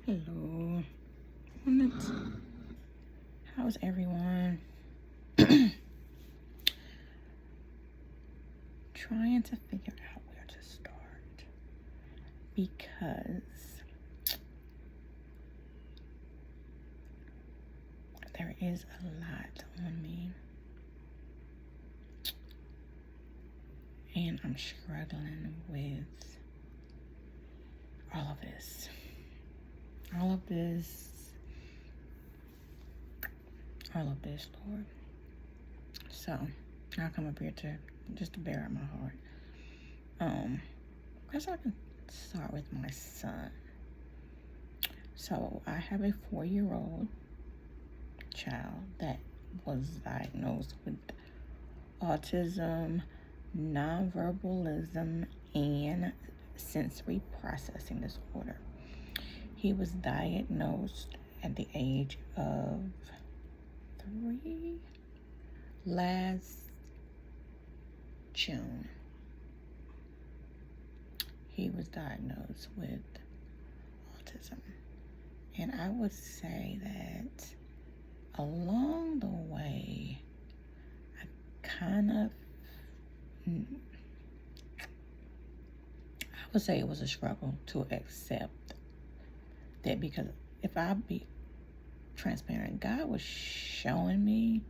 Hello. How's everyone? Trying to figure out where to start because there is a lot on me and I'm struggling with all of this. Lord. So I'll come up here just to bear out my heart. I guess I can start with my son. So I have a 4-year-old child that was diagnosed with autism, nonverbalism, and sensory processing disorder. He was diagnosed at the age of 3 last June. He was diagnosed with autism. And I would say that along the way, I would say it was a struggle to accept that, because if I be transparent, God was showing me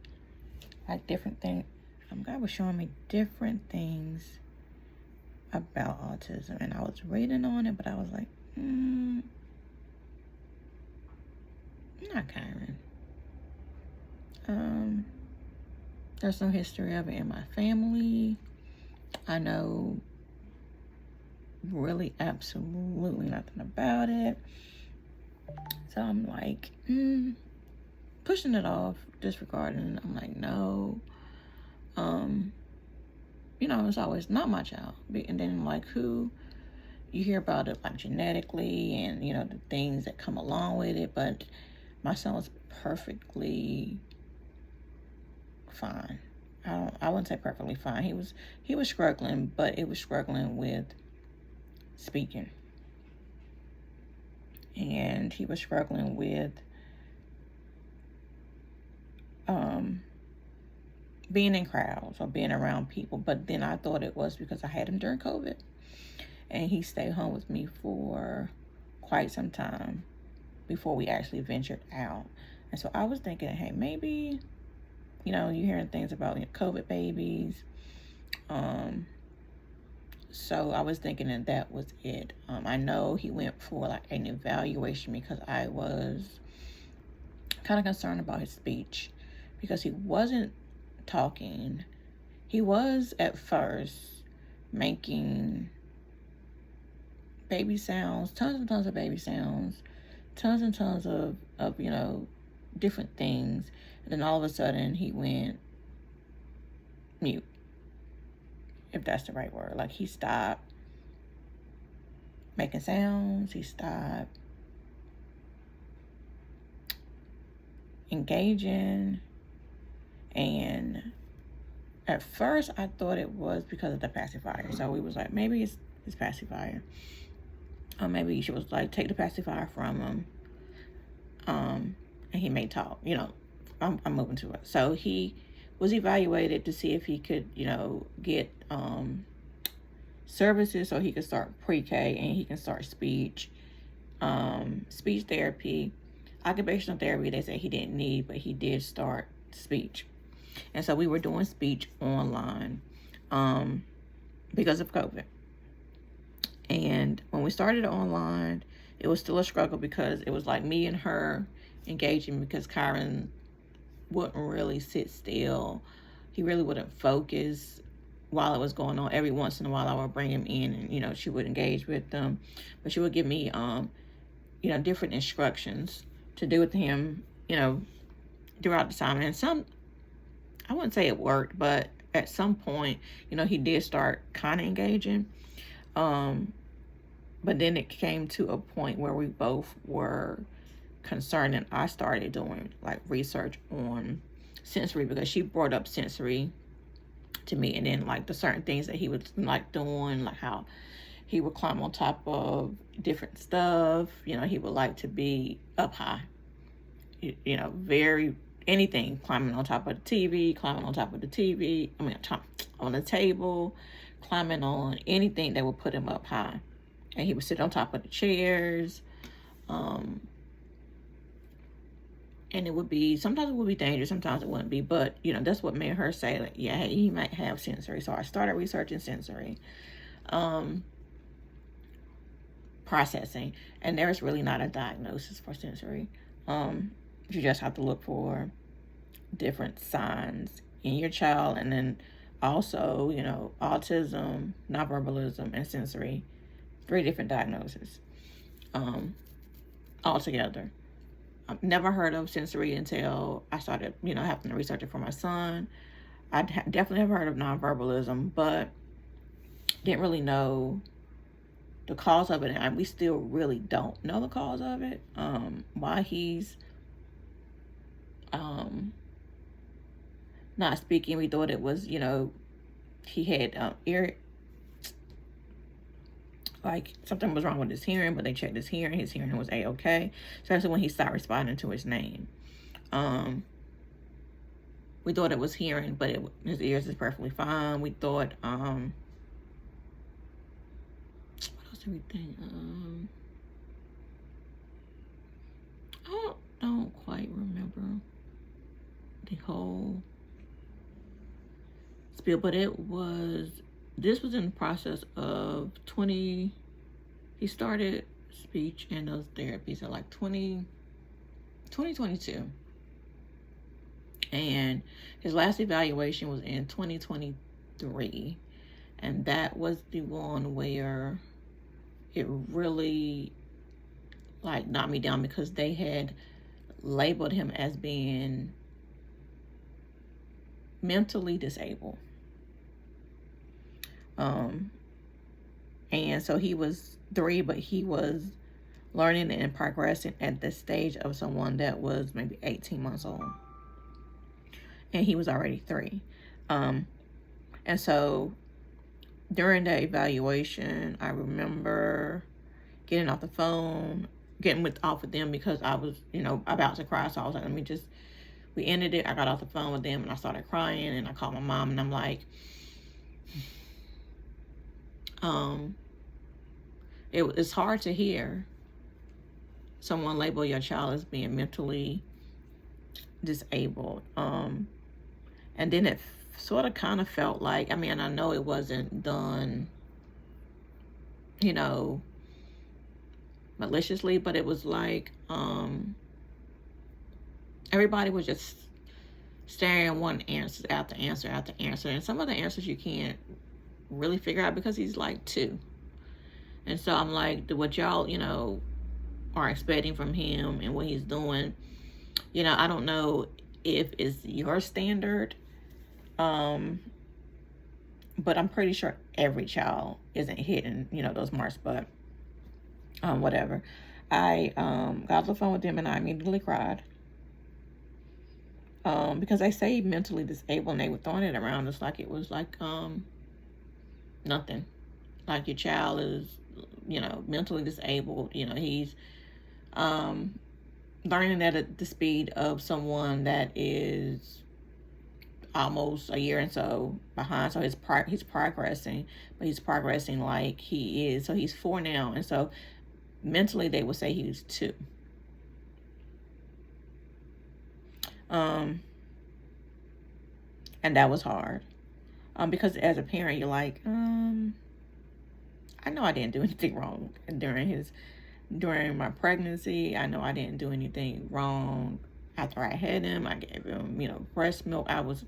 like different things. God was showing me different things about autism, and I was reading on it, but I was like, not Kyron. There's no history of it in my family. I know really absolutely nothing about it. So I'm like, pushing it off, disregarding it. I'm like, no. It's always not my child. And then like who you hear about it like genetically and, the things that come along with it. But my son was perfectly fine. I wouldn't say perfectly fine. He was struggling, but it was struggling with speaking. And he was struggling with being in crowds or being around people. But then I thought it was because I had him during COVID. And he stayed home with me for quite some time before we actually ventured out. And so I was thinking, hey, maybe, you're hearing things about COVID babies. So I was thinking that was it. I know he went for like an evaluation because I was kind of concerned about his speech, because he wasn't talking. He was at first making baby sounds, tons and tons of baby sounds, tons and tons of different things. And then all of a sudden he went mute, if that's the right word. Like he stopped making sounds. He stopped engaging. And at first I thought it was because of the pacifier. So we was like, maybe it's his pacifier. Maybe she was like, take the pacifier from him. And he may talk, I'm moving to it. So he was evaluated to see if he could, get services so he could start pre-K and he can start speech therapy. Occupational therapy, they said he didn't need, but he did start speech. And so we were doing speech online because of COVID. And when we started online, it was still a struggle because it was like me and her engaging, because Kyron wouldn't really sit still. He really wouldn't focus while it was going on. Every once in a while I would bring him in and, she would engage with them. But she would give me, different instructions to do with him, throughout the time. And I wouldn't say it worked, but at some point, he did start kind of engaging. But then it came to a point where we both were concerned, and I started doing like research on sensory, because she brought up sensory to me, and then like the certain things that he was like doing, like how He would climb on top of different stuff. You know, he would like to be up high. You know, very anything, climbing on top of the TV, climbing on top of the TV. I mean, on the table, climbing on anything that would put him up high. And he would sit on top of the chairs. And it would be, sometimes it would be dangerous, sometimes it wouldn't be, but, you know, that's what made her say, like, yeah, he might have sensory. So I started researching sensory processing, and there's really not a diagnosis for sensory. You just have to look for different signs in your child, and then also, you know, autism, nonverbalism, and sensory, 3 different diagnoses altogether. I've never heard of sensory until I started, you know, having to research it for my son. I definitely have heard of nonverbalism, but didn't really know the cause of it, and we still really don't know the cause of it. Why he's not speaking. We thought it was, you know, he had like something was wrong with his hearing, but they checked his hearing. His hearing was A-okay. Especially when he stopped responding to his name. We thought it was hearing, but his ears is perfectly fine. We thought, what else did we think? I don't quite remember the whole spiel, but this was in the process of he started speech and those therapies in like 2022. And his last evaluation was in 2023. And that was the one where it really like knocked me down, because they had labeled him as being mentally disabled. And so he was 3, but he was learning and progressing at the stage of someone that was maybe 18 months old. And he was already 3. And so during the evaluation, I remember getting off the phone, off with them, because I was, you know, about to cry. So I was like, we ended it. I got off the phone with them and I started crying, and I called my mom, and I'm like, it's hard to hear someone label your child as being mentally disabled. And then it sort of kind of felt like, I mean, I know it wasn't done, you know, maliciously, but it was like everybody was just staring one answer after answer after answer, and some of the answers you can't really figure out because he's like 2. And so I'm like, what y'all, you know, are expecting from him and what he's doing, you know, I don't know if it's your standard, but I'm pretty sure every child isn't hitting, you know, those marks. But whatever. I got off the phone with them and I immediately cried, because they say mentally disabled, and they were throwing it around us like it was like nothing. Like your child is, you know, mentally disabled. You know, he's learning at the speed of someone that is almost a year and so behind. So he's progressing, but he's progressing like he is. So he's 4 now, and so mentally they would say he's 2. And that was hard, because as a parent, you're like, I know I didn't do anything wrong during my pregnancy. I know I didn't do anything wrong after I had him. I gave him, you know, breast milk. I was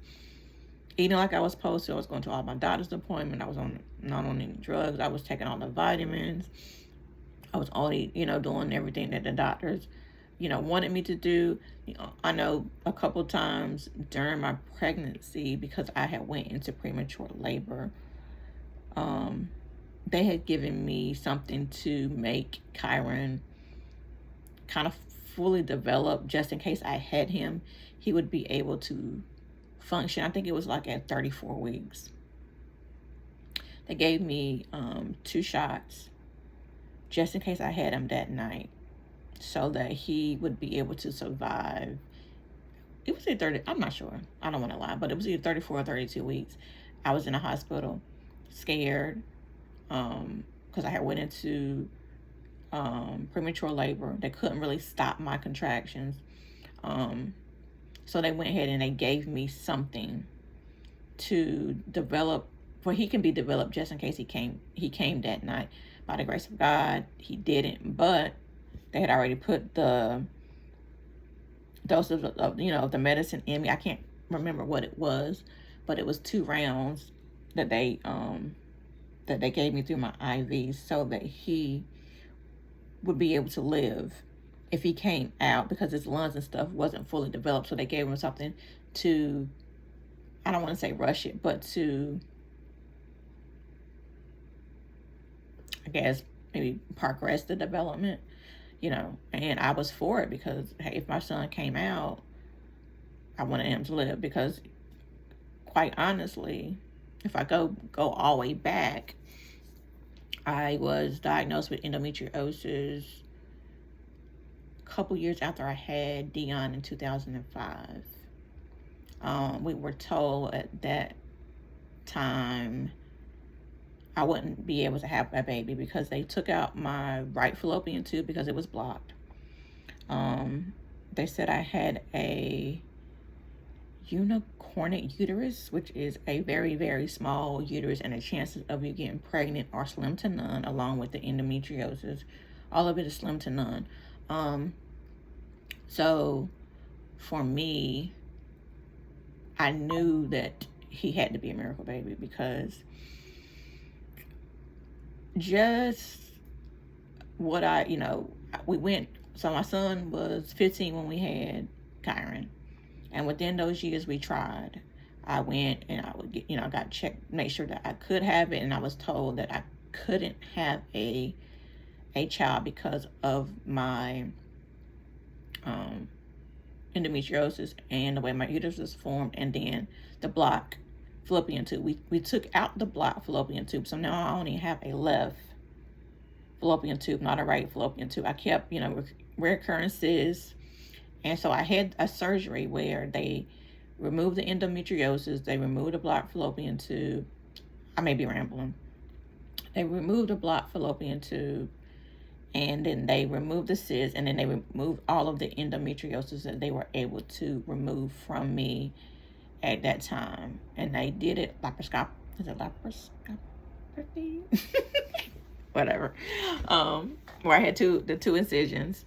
eating like I was supposed to. I was going to all my doctor's appointments. I was not on any drugs. I was taking all the vitamins. I was only, you know, doing everything that the doctors, you know, wanted me to do. You know, I know a couple times during my pregnancy, because I had went into premature labor, they had given me something to make Kyron kind of fully develop, just in case I had him, he would be able to function. I think it was like at 34 weeks. They gave me 2 shots just in case I had him that night, so that he would be able to survive. It was either 30, I'm not sure, I don't want to lie, but it was either 34 or 32 weeks. I was in a hospital, scared, because I had went into premature labor. They couldn't really stop my contractions. So they went ahead and they gave me something to develop, where he can be developed just in case he came that night. By the grace of God, he didn't, but they had already put the doses of the medicine in me. I can't remember what it was, but it was 2 rounds that they gave me through my IV, so that he would be able to live if he came out, because his lungs and stuff wasn't fully developed. So they gave him something to, I don't want to say rush it, but to, I guess, maybe progress the development, and I was for it, because, hey, if my son came out, I wanted him to live, because quite honestly, if I go all the way back, I was diagnosed with endometriosis a couple years after I had Dion in 2005. We were told at that time I wouldn't be able to have a baby because they took out my right fallopian tube because it was blocked. They said I had a unicornic uterus, which is a very, very small uterus, and the chances of you getting pregnant are slim to none, along with the endometriosis. All of it is slim to none. So for me, I knew that he had to be a miracle baby, because just what we went, so my son was 15 when we had Kyron. And within those years we tried, I went and I would get, I got checked, make sure that I could have it. And I was told that I couldn't have a child because of my endometriosis and the way my uterus was formed, and then the block fallopian tube. We took out the block fallopian tube. So now I only have a left fallopian tube, not a right fallopian tube. I kept, recurrences. And so I had a surgery where they removed the endometriosis, they removed the blocked fallopian tube. I may be rambling. They removed the blocked fallopian tube, and then they removed the cyst, and then they removed all of the endometriosis that they were able to remove from me at that time. And they did it laparoscopy. Is it laparoscopy? Whatever. Where I had the 2 incisions.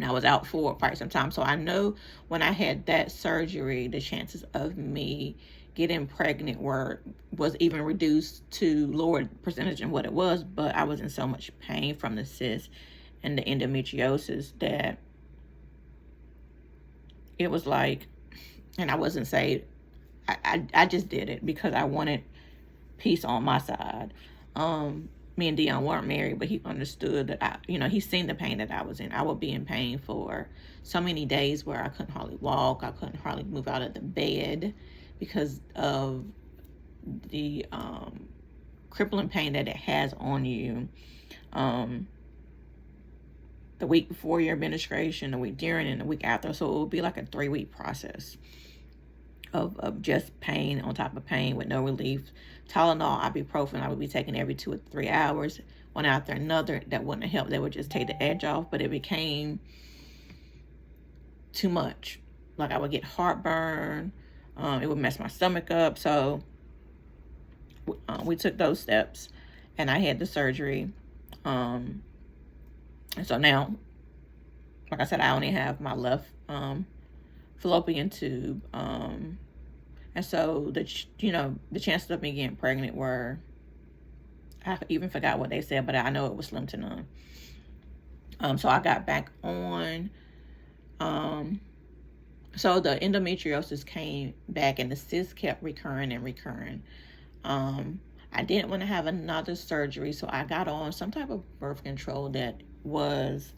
I was out for quite some time. So I know when I had that surgery, the chances of me getting pregnant was even reduced to lower percentage than what it was. But I was in so much pain from the cyst and the endometriosis that it was like, and I wasn't saved. I just did it because I wanted peace on my side. Me and Dion weren't married, but he understood that he's seen the pain that I was in. I would be in pain for so many days where I couldn't hardly walk. I couldn't hardly move out of the bed because of the crippling pain that it has on you. The week before your menstruation, the week during, and the week after. So it would be like a 3-week process of just pain on top of pain with no relief. Tylenol, ibuprofen, I would be taking every 2 or 3 hours, one after another. That wouldn't help. They would just take the edge off, but it became too much. Like I would get heartburn. It would mess my stomach up. So we took those steps, and I had the surgery. And so now, like I said, I only have my left fallopian tube. And so the chances of me getting pregnant were, I even forgot what they said, but I know it was slim to none. So I got back on. So the endometriosis came back, and the cysts kept recurring and recurring. I didn't want to have another surgery, so I got on some type of birth control that was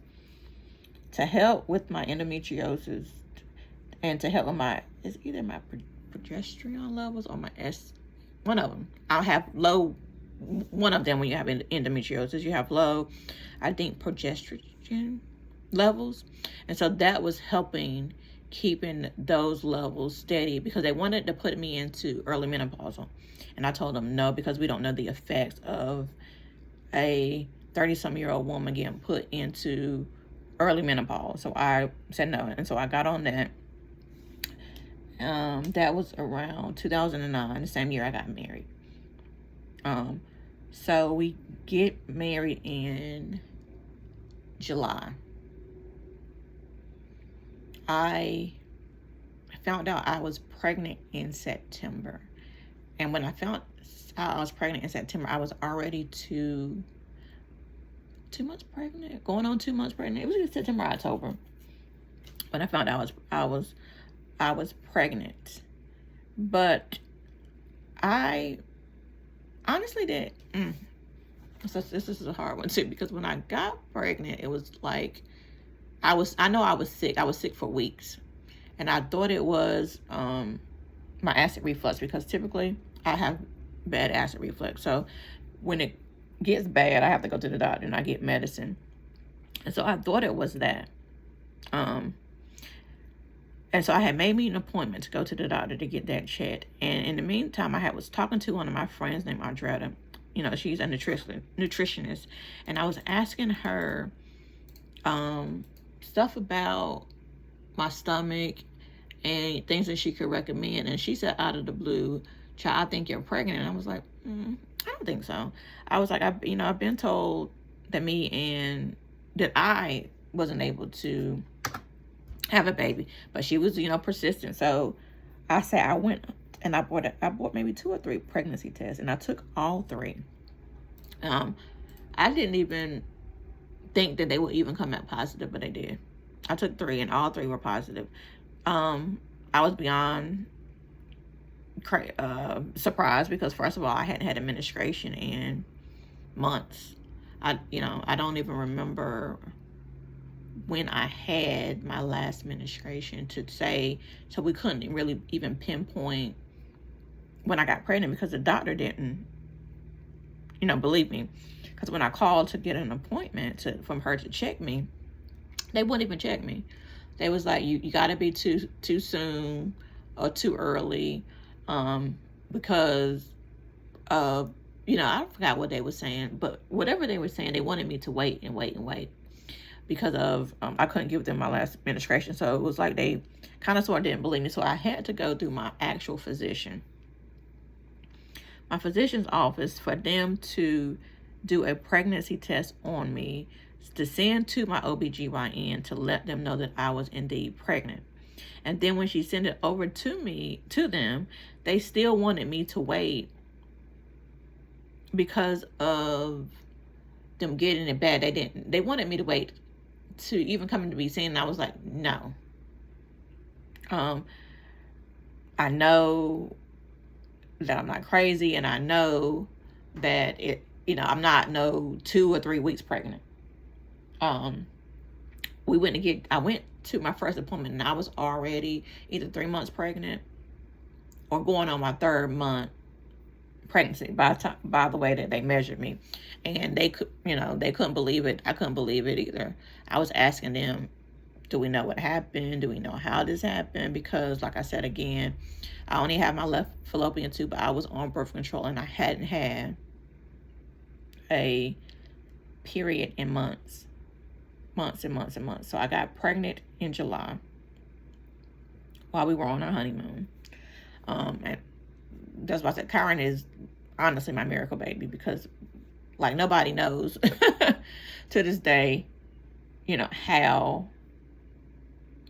to help with my endometriosis and to help with it's either my progesterone levels or my One of them. I'll have low, one of them when you have endometriosis, you have low, I think, progesterone levels. And so that was helping keeping those levels steady, because they wanted to put me into early menopause. And I told them no, because we don't know the effects of a 30-some-year-old woman getting put into early menopause. So I said no. And so I got on that. That was around 2009, the same year I got married. So we get married in July. I found out I was pregnant in September. And when I found out I was pregnant in September, I was already 2 months pregnant, going on 2 months pregnant. It was either September or October when I found out I was pregnant. But I honestly did. So this is a hard one too, because when I got pregnant, it was like I know I was sick. I was sick for weeks, and I thought it was my acid reflux, because typically I have bad acid reflux. So when it gets bad, I have to go to the doctor and I get medicine. And so I thought it was that. And so I had made me an appointment to go to the doctor to get that checked. And in the meantime, I was talking to one of my friends named Andretta. You know, she's a nutritionist. And I was asking her stuff about my stomach and things that she could recommend. And she said out of the blue, "Child, I think you're pregnant." And I was like, I don't think so. I was like, I've been told that I wasn't able to have a baby, but she was, persistent. So I said, I went and I bought maybe 2 or 3 pregnancy tests, and I took all 3. I didn't even think that they would even come out positive, but they did. I took 3 and all 3 were positive. I was beyond surprised, because first of all, I hadn't had a menstruation in months. I don't even remember when I had my last menstruation to say, so we couldn't really even pinpoint when I got pregnant, because the doctor didn't, believe me. Because when I called to get an appointment from her to check me, they wouldn't even check me. They was like, you got to be too soon or too early, because of, I forgot what they were saying, but whatever they were saying, they wanted me to wait and wait and wait, because of I couldn't give them my last menstruation. So it was like they kind of sort of didn't believe me. So I had to go through my actual physician, my physician's office, for them to do a pregnancy test on me, to send to my OBGYN to let them know that I was indeed pregnant. And then when she sent it over to them, they still wanted me to wait because of them getting it bad. They wanted me to wait to even come to be seen. And I was like, no. I know that I'm not crazy, and I know that I'm not 2 or 3 weeks pregnant. I went to my first appointment, and I was already either 3 months pregnant or going on my 3rd month pregnancy by the way that they measured me. And they couldn't believe it. I couldn't believe it either. I was asking them, do we know what happened? Do we know how this happened? Because like I said again, I only have my left fallopian tube, but I was on birth control, and I hadn't had a period in months and months and months. So I got pregnant in July while we were on our honeymoon. And that's why I said Kyron is honestly my miracle baby, because like nobody knows to this day, how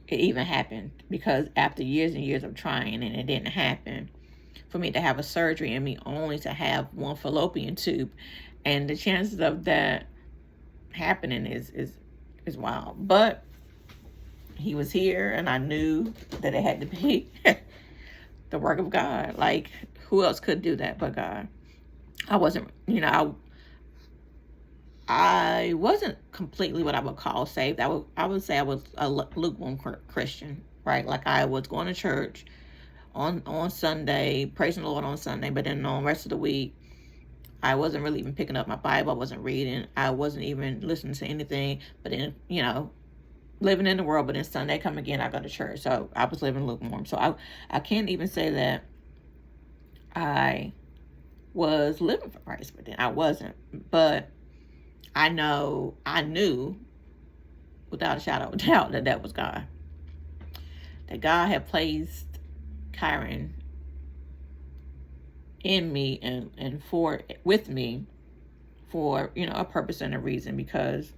it even happened. Because after years and years of trying and it didn't happen, for me to have a surgery and me only to have one fallopian tube, and the chances of that happening is wild. But he was here, and I knew that it had to be the work of God. Like, who else could do that but God? I wasn't, I wasn't completely what I would call saved. I would say I was a lukewarm Christian, right? Like, I was going to church on Sunday, praising the Lord on Sunday, but then on the rest of the week, I wasn't really even picking up my Bible. I wasn't reading. I wasn't even listening to anything. But then, living in the world. But then Sunday come again, I go to church. So I was living lukewarm. So I can't even say that I was living for Christ. But then I wasn't. But I knew without a shadow of a doubt that was God. That God had placed Kyron in me and with me for a purpose and a reason, because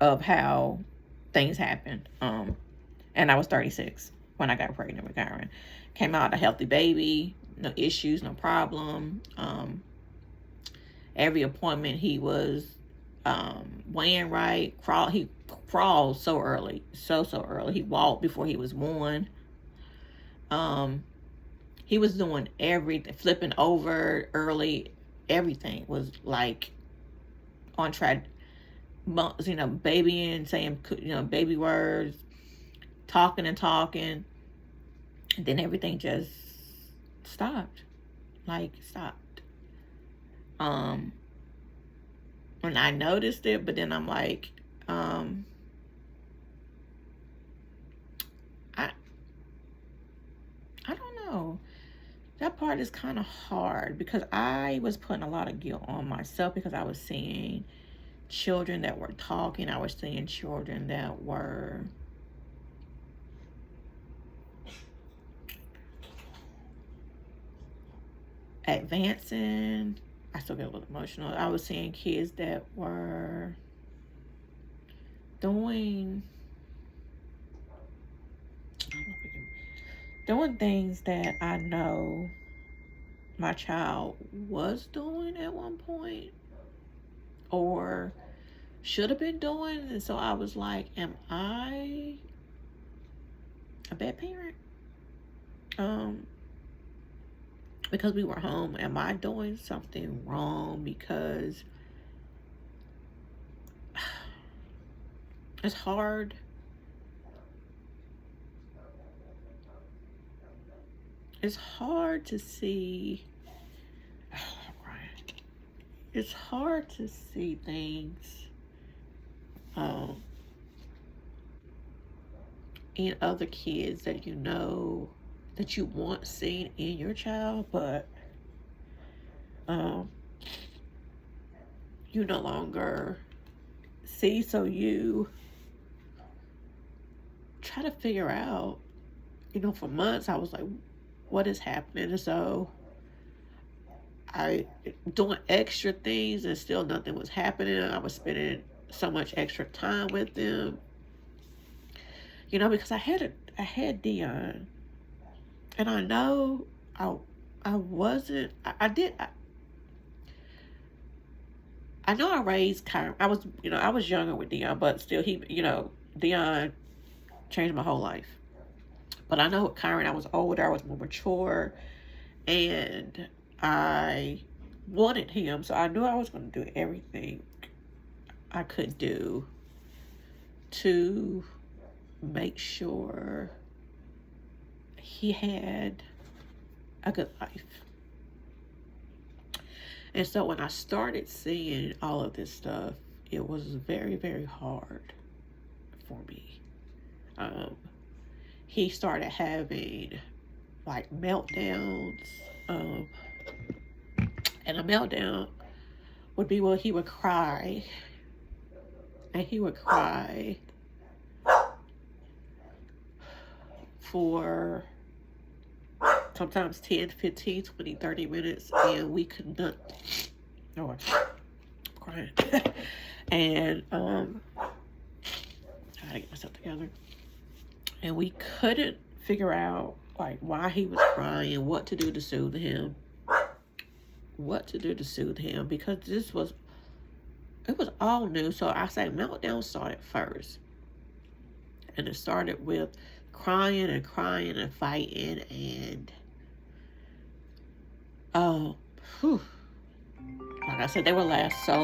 of how things happened. And I was 36 when I got pregnant with Kyron. Came out a healthy baby, no issues, no problem. Every appointment he was weighing right. He crawled so early, so early. He walked before he was 1. He was doing everything, flipping over early. Everything was like on track. Babying, saying baby words, talking, and then everything just stopped. When I noticed it, but then I'm like, I don't know. That part is kind of hard, because I was putting a lot of guilt on myself, because I was seeing children that were talking. I was seeing children that were advancing. I still get a little emotional. I was seeing kids that were doing things that I know my child was doing at one point or should have been doing. And so I was like, am I a bad parent? Because we were home, am I doing something wrong? Because it's hard. It's hard to see. It's hard to see things in other kids that that you want seen in your child, but you no longer see. So you try to figure out, for months I was like, what is happening? And so I doing extra things and still nothing was happening. I was spending so much extra time with them, because I had Dion, and I know I wasn't. I know I raised Kyron. I was younger with Dion, but still Dion changed my whole life. But I know with Kyron, I was older, I was more mature, and I wanted him, so I knew I was going to do everything I could do to make sure he had a good life. And so when I started seeing all of this stuff, it was very, very hard for me. He started having like meltdowns, and a meltdown would be where he would cry, and he would cry for sometimes 10, 15, 20, 30 minutes, and we could not, I'm crying, and I gotta get myself together, and we couldn't figure out like why he was crying, what to do to soothe him, because it was all new. So I say meltdown started first, and it started with crying and fighting, and like I said, they would last so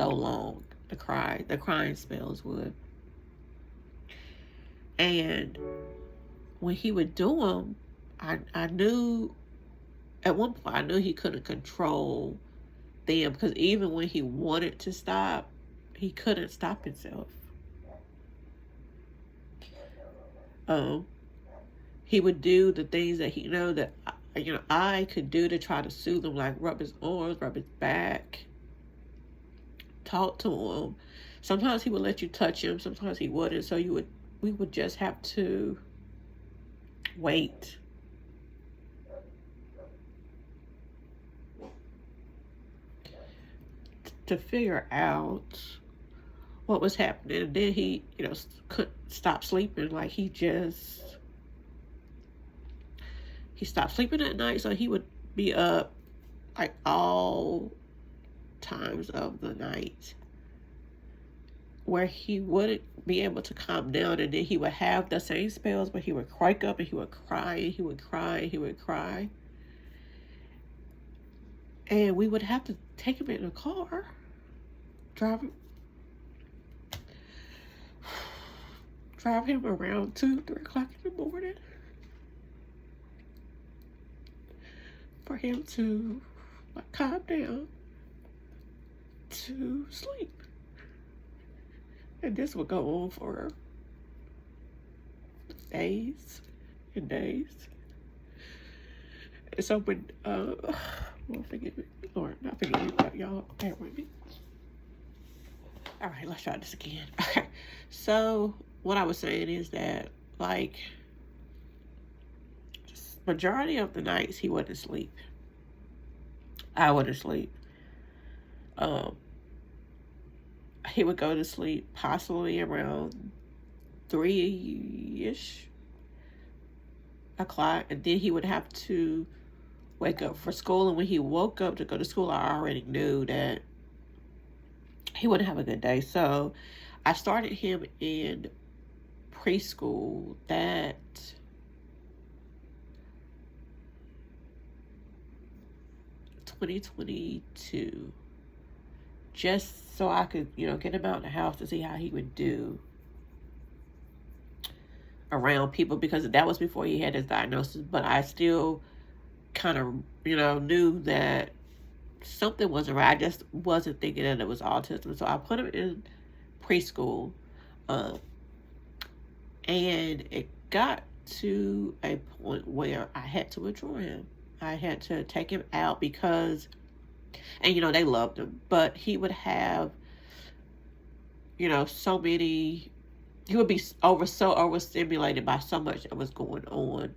long. The crying spells would. And when he would do them, I knew at one point I knew he couldn't control them, because even when he wanted to stop, he couldn't stop himself. He would do the things that he that I could do to try to soothe him, like rub his arms, rub his back, talk to him. Sometimes he would let you touch him, sometimes he wouldn't. So we would just have to wait. To figure out what was happening. And then he, couldn't stop sleeping. Like he stopped sleeping at night, so he would be up like all times of the night, where he wouldn't be able to calm down. And then he would have the same spells where he would crank up and he would cry and he would cry and he would cry. And we would have to take him in the car, drive him around 2, 3 o'clock in the morning for him to calm down to sleep. And this would go on for days and days. And so when, Lord forgive me, Lord, not forgive me, but y'all bear with me. All right, let's try this again. Okay, so what I was saying is that, like, majority of the nights he wouldn't sleep. I wouldn't sleep. He would go to sleep possibly around 3-ish o'clock, and then he would have to wake up for school. And when he woke up to go to school, I already knew that he wouldn't have a good day. So I started him in preschool that 2022, just so I could, get him out of the house to see how he would do around people, because that was before he had his diagnosis. But I still kind of, knew that something wasn't right. I just wasn't thinking that it was autism. So I put him in preschool, and it got to a point where I had to withdraw him. I had to take him out because, and they loved him, but he would have, so many, he would be so overstimulated by so much that was going on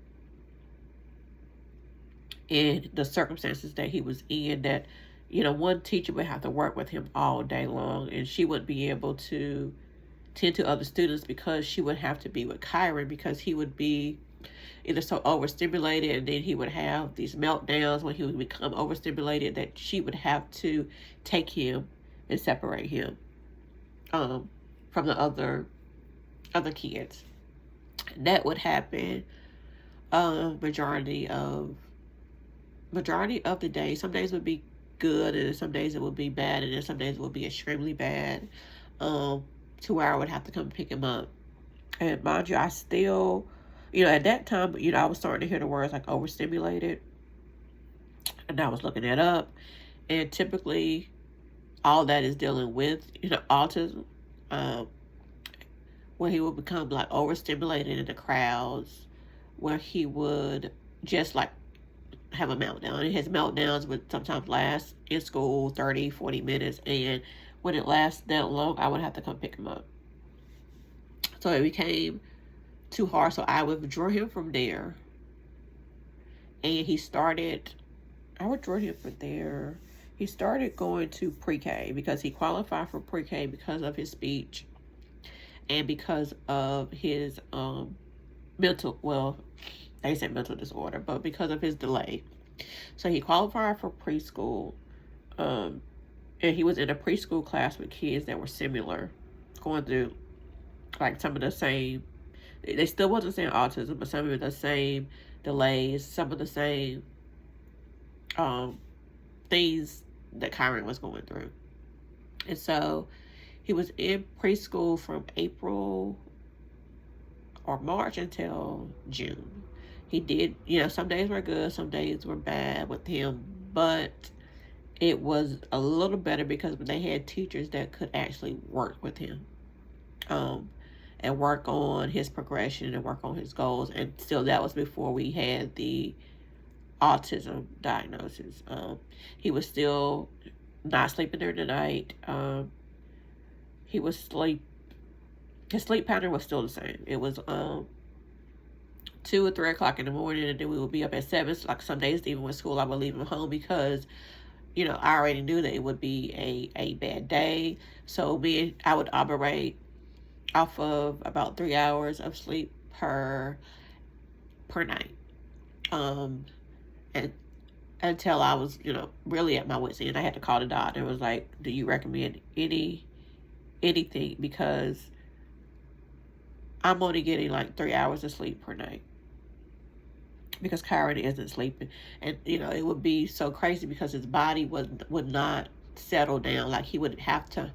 in the circumstances that he was in, that, one teacher would have to work with him all day long, and she wouldn't be able to tend to other students because she would have to be with Kyron, because he would be either so overstimulated, and then he would have these meltdowns when he would become overstimulated, that she would have to take him and separate him from the other kids. And that would happen majority of the day. Some days would be good, and some days it would be bad, and then some days it would be extremely bad, to where I would have to come pick him up. And mind you, I still, at that time, I was starting to hear the words like overstimulated, and I was looking that up. And typically all that is dealing with, autism, where he would become like overstimulated in the crowds, where he would just like have a meltdown. And his meltdowns would sometimes last in school 30, 40 minutes. And when it lasts that long, I would have to come pick him up. So it became too hard. So I withdrew him from there. And I withdrew him from there. He started going to pre-K because he qualified for pre-K because of his speech and because of his they said mental disorder, but because of his delay. So he qualified for preschool, and he was in a preschool class with kids that were similar, going through like some of the same, they still wasn't saying autism, but some of the same delays, some of the same things that Kyron was going through. And so he was in preschool from April or March until June. He did, some days were good, some days were bad with him, but it was a little better because they had teachers that could actually work with him, and work on his progression and work on his goals. And still, that was before we had the autism diagnosis. He was still not sleeping during the night. He was his sleep pattern was still the same. It was 2 or 3 o'clock in the morning, and then we would be up at 7. So like some days, even with school, I would leave him home because, I already knew that it would be a bad day. So I would operate off of about 3 hours of sleep per night. And until I was, really at my wit's end, I had to call the doctor. It was like, do you recommend anything? Because I'm only getting like 3 hours of sleep per night. Because Kyron isn't sleeping. And, it would be so crazy because his body would not settle down. Like, he would have to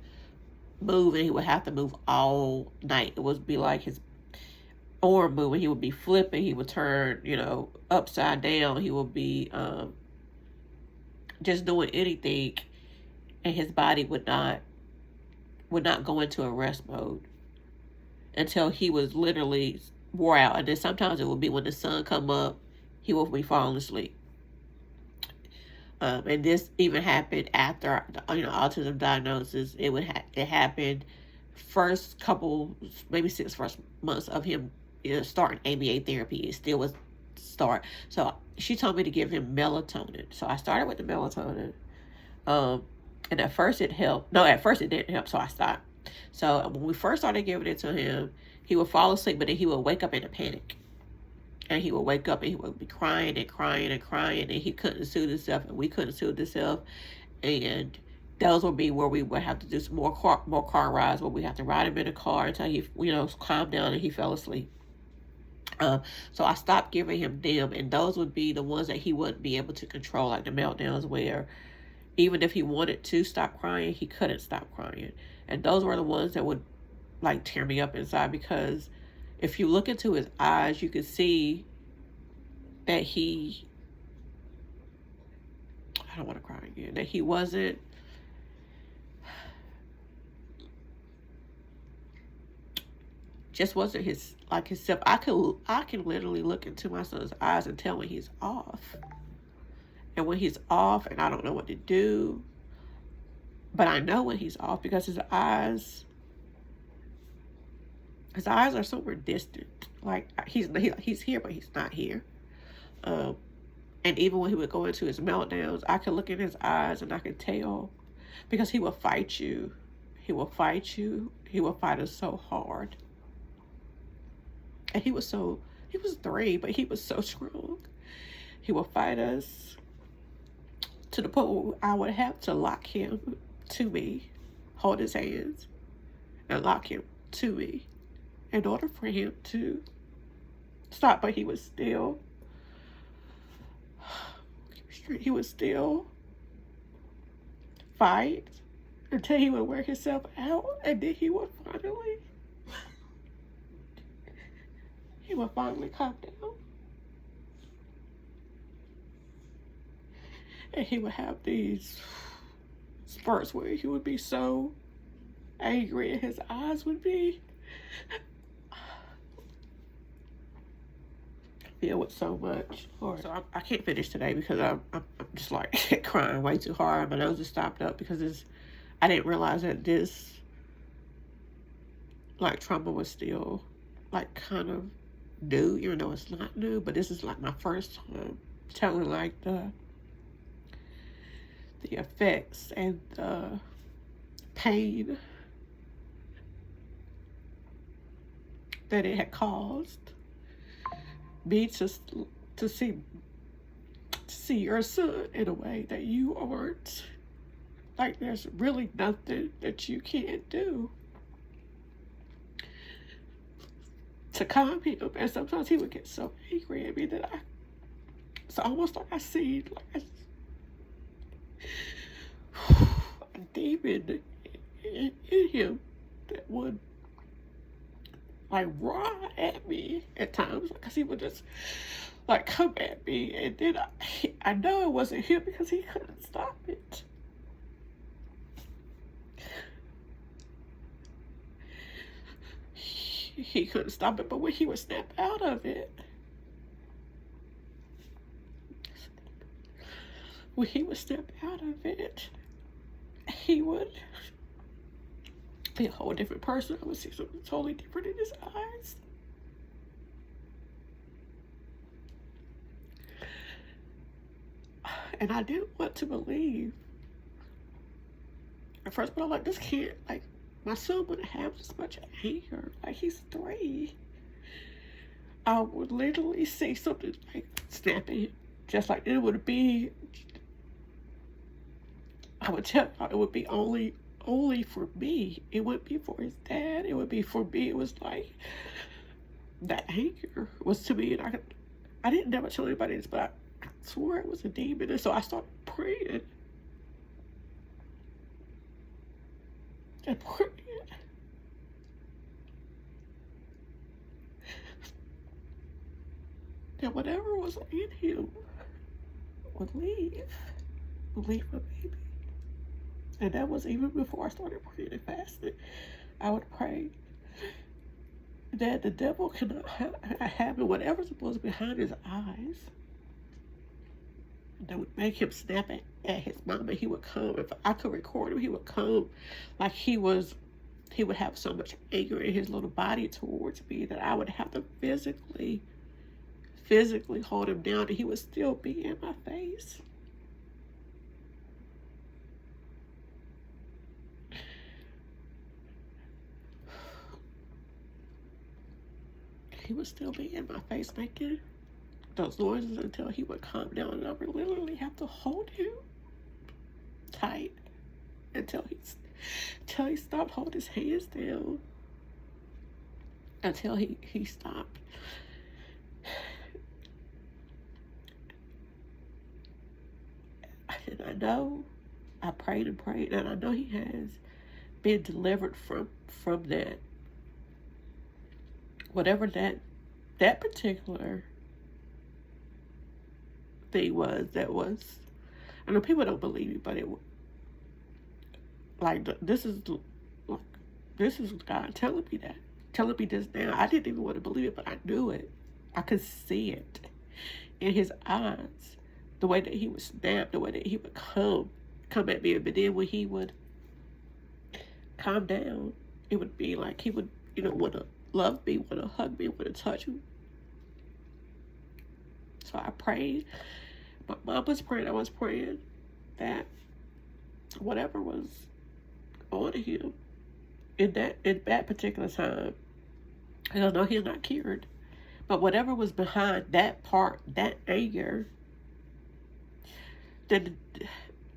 move, and he would have to move all night. It would be like his arm moving. He would be flipping. He would turn, upside down. He would be just doing anything, and his body would not go into a rest mode until he was literally wore out. And then sometimes it would be when the sun come up, he would be falling asleep. And this even happened after, autism diagnosis. It happened first couple, maybe 6 first months of him starting ABA therapy. It still was start. So she told me to give him melatonin. So I started with the melatonin. And at first it helped. No, at first it didn't help, so I stopped. So when we first started giving it to him, he would fall asleep, but then he would wake up in a panic. And he would wake up and he would be crying and crying and crying, and he couldn't soothe himself, and we couldn't soothe himself. And those would be where we would have to do some more car rides, where we have to ride him in a car until he, calmed down and he fell asleep. So I stopped giving him them, and those would be the ones that he wouldn't be able to control, like the meltdowns, where even if he wanted to stop crying, he couldn't stop crying. And those were the ones that would like tear me up inside, because if you look into his eyes, you can see that I don't want to cry again, that he wasn't, just wasn't himself. I can literally look into my son's eyes and tell when he's off. And when he's off and I don't know what to do, but I know when he's off because his eyes are somewhere distant. Like he's here, but he's not here. And even when he would go into his meltdowns, I could look in his eyes and I could tell, because he would fight you. He will fight you. He will fight us so hard. And he was 3, but he was so strong. He will fight us to the point where I would have to lock him to me, hold his hands, and lock him to me in order for him to stop. But he would still fight until he would wear himself out, and then he would finally calm down. And he would have these spurts where he would be so angry and his eyes would be filled with so much. So I can't finish today because I'm just like crying way too hard. My nose is stopped up because I didn't realize that this like trauma was still like kind of new, even though it's not new. But this is like my first time telling like the effects and the pain that it had caused me to see your son in a way that you aren't. Like, there's really nothing that you can't do to calm him. And sometimes he would get so angry at me that it's almost like I see like a demon in him that would like raw at me at times, because he would just like come at me, and then I know it wasn't him because he couldn't stop it. He couldn't stop it, but when he would snap out of it, he would be a whole different person. I would see something totally different in his eyes. And I didn't want to believe at first, but I'm like, this can't, like, my son wouldn't have this much anger. Like, he's 3. I would literally see something like snapping, just like it would be. I would tell you, it would be only for me. It wouldn't be for his dad. It would be for me. It was like that anger was to me, and I didn't never tell anybody this, but I swore it was a demon, and so I started praying and praying. That whatever was in him would leave my baby. And that was even before I started praying and fasting. I would pray that the devil cannot have whatever's supposed to be behind his eyes that would make him snap at his mama. He would come. If I could record him, he would come like he would have so much anger in his little body towards me that I would have to physically hold him down, and he would still be in my face. He would still be in my face making those noises until he would calm down, and I would literally have to hold him tight until he stopped holding his hands down, until he stopped. And I know I prayed and prayed, and I know he has been delivered from that. Whatever that particular thing was, I know people don't believe me, but it was like, this is God telling me this now. I didn't even want to believe it, but I knew it. I could see it in his eyes, the way that he would snap, the way that he would come at me. But then when he would calm down, it would be like he would, want to love me, want to hug me, want to touch me. So I prayed. My mom was praying. I was praying that whatever was on him in that particular time, I don't know, he's not cured, but whatever was behind that part, that anger, then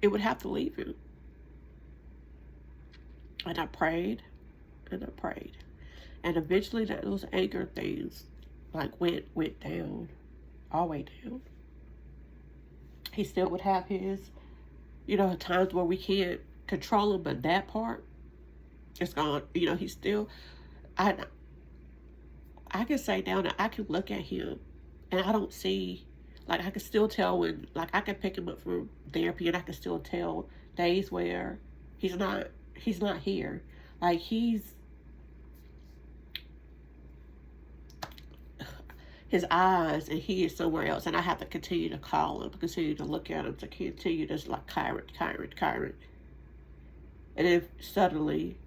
it would have to leave him. And I prayed, and I prayed. And eventually those anger things like went down, all the way down. He still would have his, times where we can't control him, but that part is gone. He's still, I can say now that I can look at him and I don't see, like, I can still tell when, like, I can pick him up from therapy and I can still tell days where he's not here. Like, his eyes, and he is somewhere else, and I have to continue to call him, continue to look at him, to continue to like, Kyron. And then suddenly,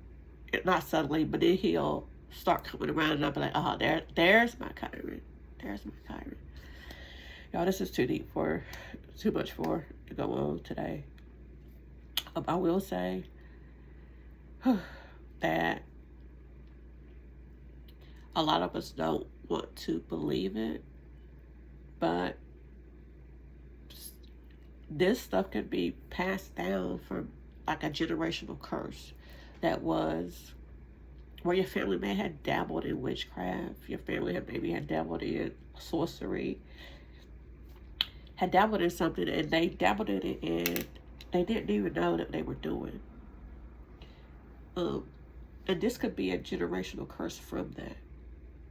not suddenly, but then he'll start coming around, and I'll be like, oh, there's my Kyron. There's my Kyron. Y'all, this is too much for to go on today. I will say that a lot of us don't want to believe it, but this stuff can be passed down from like a generational curse that was where your family may have dabbled in witchcraft, your family maybe had dabbled in sorcery, had dabbled in something, and they dabbled in it and they didn't even know that they were doing. And this could be a generational curse from that.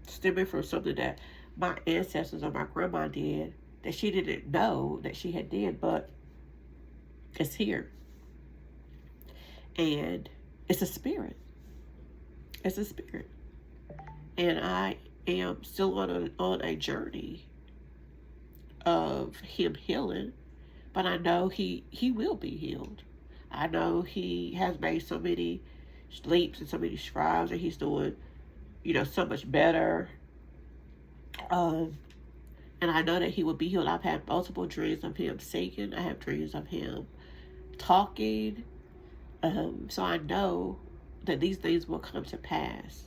stemming from something that my ancestors or my grandma did that she didn't know that she had did, but it's here. And it's a spirit. It's a spirit. And I am still on a journey of him healing, but I know he will be healed. I know he has made so many leaps and so many strides, and he's doing, so much better. And I know that he will be healed. I've had multiple dreams of him singing. I have dreams of him talking. So I know that these things will come to pass.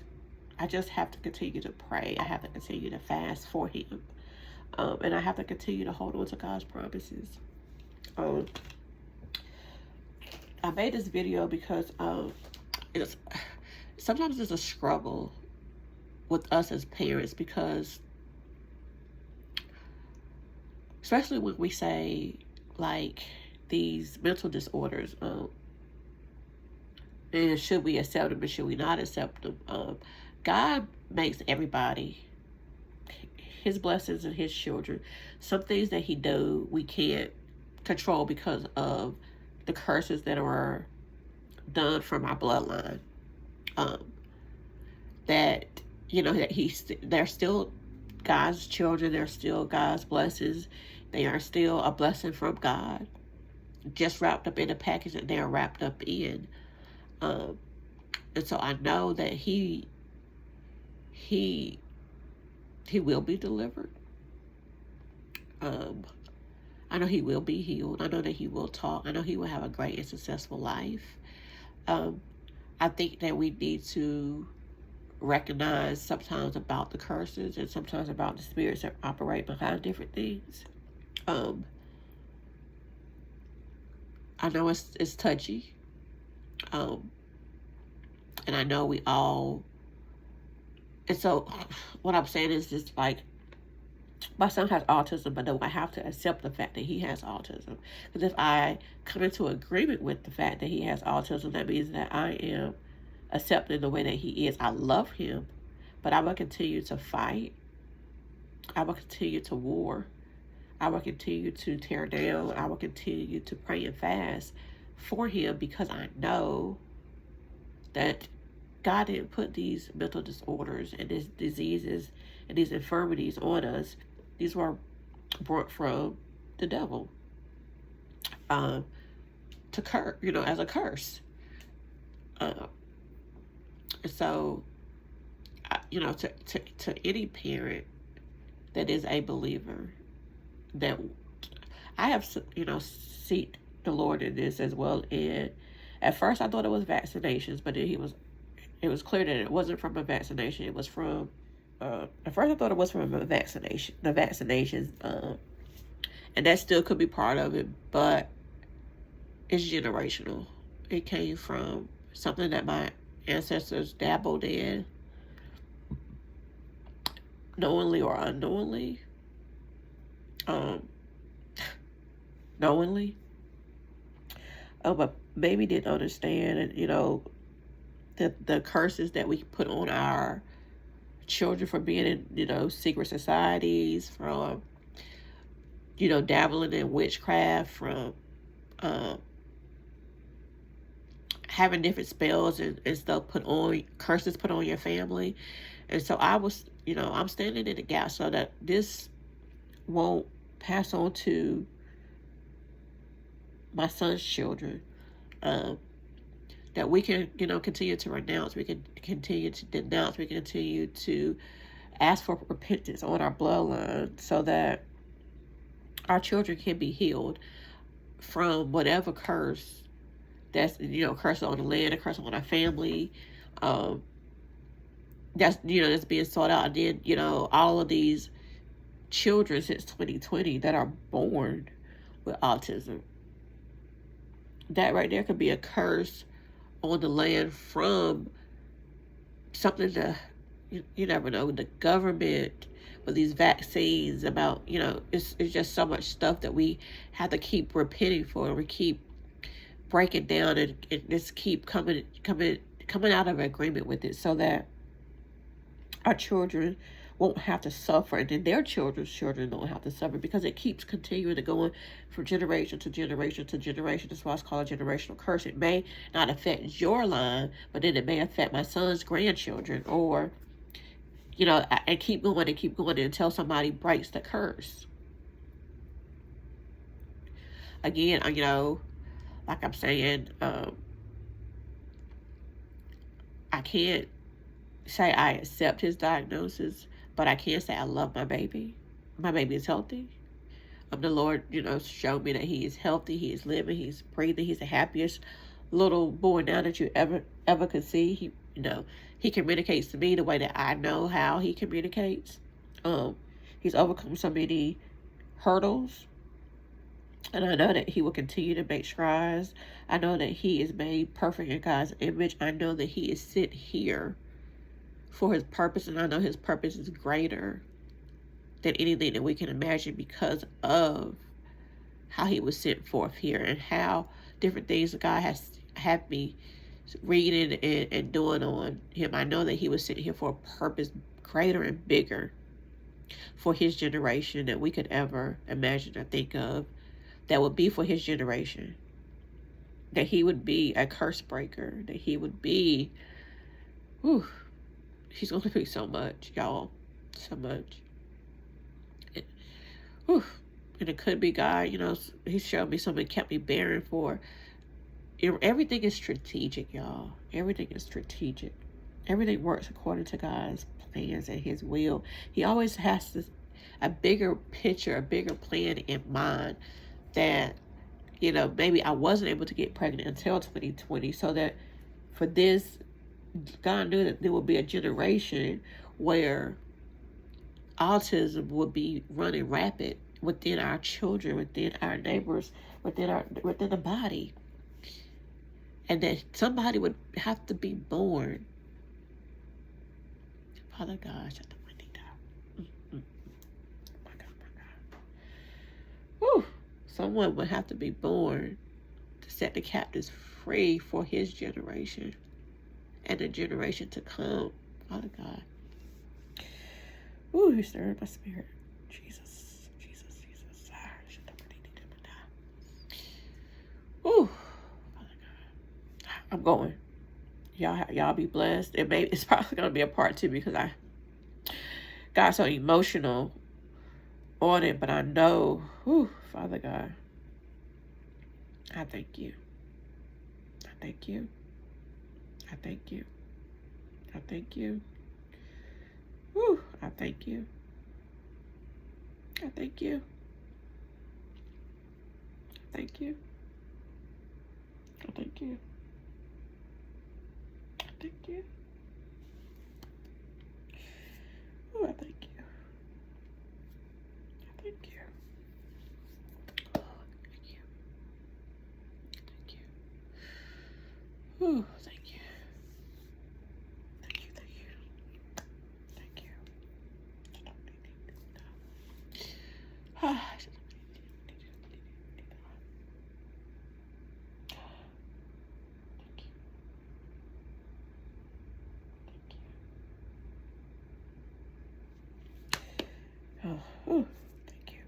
I just have to continue to pray. I have to continue to fast for him. And I have to continue to hold on to God's promises. I made this video because sometimes it's a struggle with us as parents, because especially when we say, like, these mental disorders, and should we accept them and should we not accept them? God makes everybody his blessings and his children. Some things that he do we can't control because of the curses that are done from our bloodline. That they're still God's children. They're still God's blessings. They are still a blessing from God, just wrapped up in a package that they are wrapped up in. And so I know that he will be delivered. I know he will be healed. I know that he will talk. I know he will have a great and successful life. I think that we need to recognize sometimes about the curses and sometimes about the spirits that operate behind different things. I know it's touchy. And I know we all, and so what I'm saying is just like, my son has autism, but do I have to accept the fact that he has autism? Because if I come into agreement with the fact that he has autism, that means that I am accepting the way that he is. I love him, but I will continue to fight. I will continue to war. I will continue to tear down. I will continue to pray and fast for him, because I know that God didn't put these mental disorders and these diseases and these infirmities on us. These were brought from the devil, to curse, as a curse. So, to any parent that is a believer, that I have, seek the Lord in this as well. And at first I thought it was vaccinations, but then it was clear that it wasn't from a vaccination. It was from, at first I thought it was from a vaccination, the vaccinations, and that still could be part of it, but it's generational. It came from something that my ancestors dabbled in, knowingly or unknowingly. Knowingly. But maybe didn't understand, and the curses that we put on our children for being in, secret societies, from, dabbling in witchcraft, from having different spells and stuff curses put on your family. And so I was, I'm standing in the gap so that this won't pass on to my son's children. That we can, continue to renounce, we can continue to denounce, we can continue to ask for repentance on our bloodline, so that our children can be healed from whatever curse that's, curse on the land, a curse on our family, that's being sought out. And then, all of these children since 2020 that are born with autism, that right there could be a curse on the land from something that you never know, the government, with these vaccines, about, it's just so much stuff that we have to keep repenting for, and we keep breaking down, and just keep coming out of agreement with it, so that our children won't have to suffer, and then their children's children don't have to suffer, because it keeps continuing to going from generation to generation to generation. That's why it's called a generational curse. It may not affect your line, but then it may affect my son's grandchildren, or, you know, and keep going until somebody breaks the curse. Again, you know, like I'm saying, I can't say I accept his diagnosis, but I can say I love my baby. My baby is healthy. The Lord, you know, showed me that he is healthy, he is living, he's breathing, he's the happiest little boy now that you ever could see. He, you know, he communicates to me the way that I know how he communicates. He's overcome so many hurdles, and I know that he will continue to make strides. I know that he is made perfect in God's image. I know that he is sent here for his purpose, and I know his purpose is greater than anything that we can imagine, because of how he was sent forth here, and how different things God has had me reading and doing on him. I know that he was sent here for a purpose greater and bigger for his generation that we could ever imagine or think of, that would be for his generation. That he would be a curse breaker, that he would be, whew, he's going to be so much, y'all, so much. Whew. And it could be God, you know, he showed me something, kept me barren for. Everything is strategic, y'all. Everything is strategic. Everything works according to God's plans and his will. He always has a bigger picture, a bigger plan in mind, that, you know, maybe I wasn't able to get pregnant until 2020, so that for this, God knew that there would be a generation where autism would be running rapid within our children, within our neighbors, within the body, and that somebody would have to be born. Father God, shut the window down. My God, my God. Whew. Someone would have to be born to set the captives free for his generation and the generation to come. Father God. Ooh, you stirred my spirit. Jesus, Jesus, Jesus. Ooh, Father God. I'm going. Y'all be blessed. It's probably gonna be a part 2, because I got so emotional on it, but I know, whew, Father God, I thank you. I thank you. I thank you. I thank you. Whew, I thank you. I thank you. Thank you. I thank you. I thank you. Oh, I thank you. I thank you. Oh, thank you. Thank you. Oh, thank you. Thank you. Thank you. Thank you. Ah. Oh, thank you.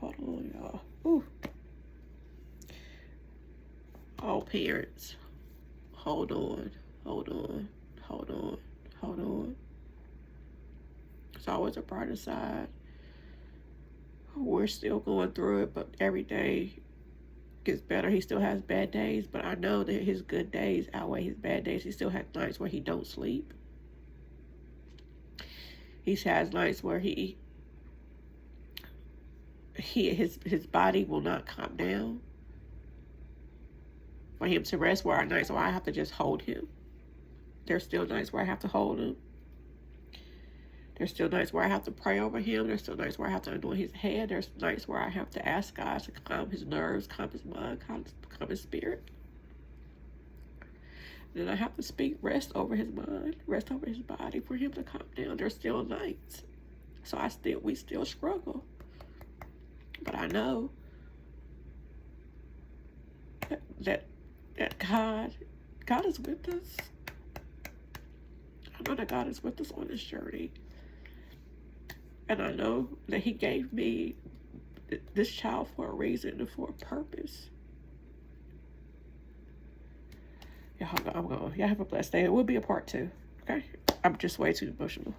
Hold on, y'all. Ooh. All parents, hold on, hold on, hold on, hold on. There's always a brighter side. We're still going through it, but every day gets better. He still has bad days, but I know that his good days outweigh his bad days. He still has nights where he don't sleep. He has nights where his body will not calm down for him to rest, where our nights where I have to just hold him. There's still nights where I have to hold him. There's still nights where I have to pray over him. There's still nights where I have to anoint his head. There's nights where I have to ask God to calm his nerves, calm his mind, calm his spirit. Then I have to speak rest over his mind, rest over his body, for him to calm down. There's still nights. So we still struggle. But I know that God is with us. I know that God is with us on this journey. And I know that he gave me this child for a reason and for a purpose. Y'all, I'm going. Y'all have a blessed day. It will be a part 2. Okay? I'm just way too emotional.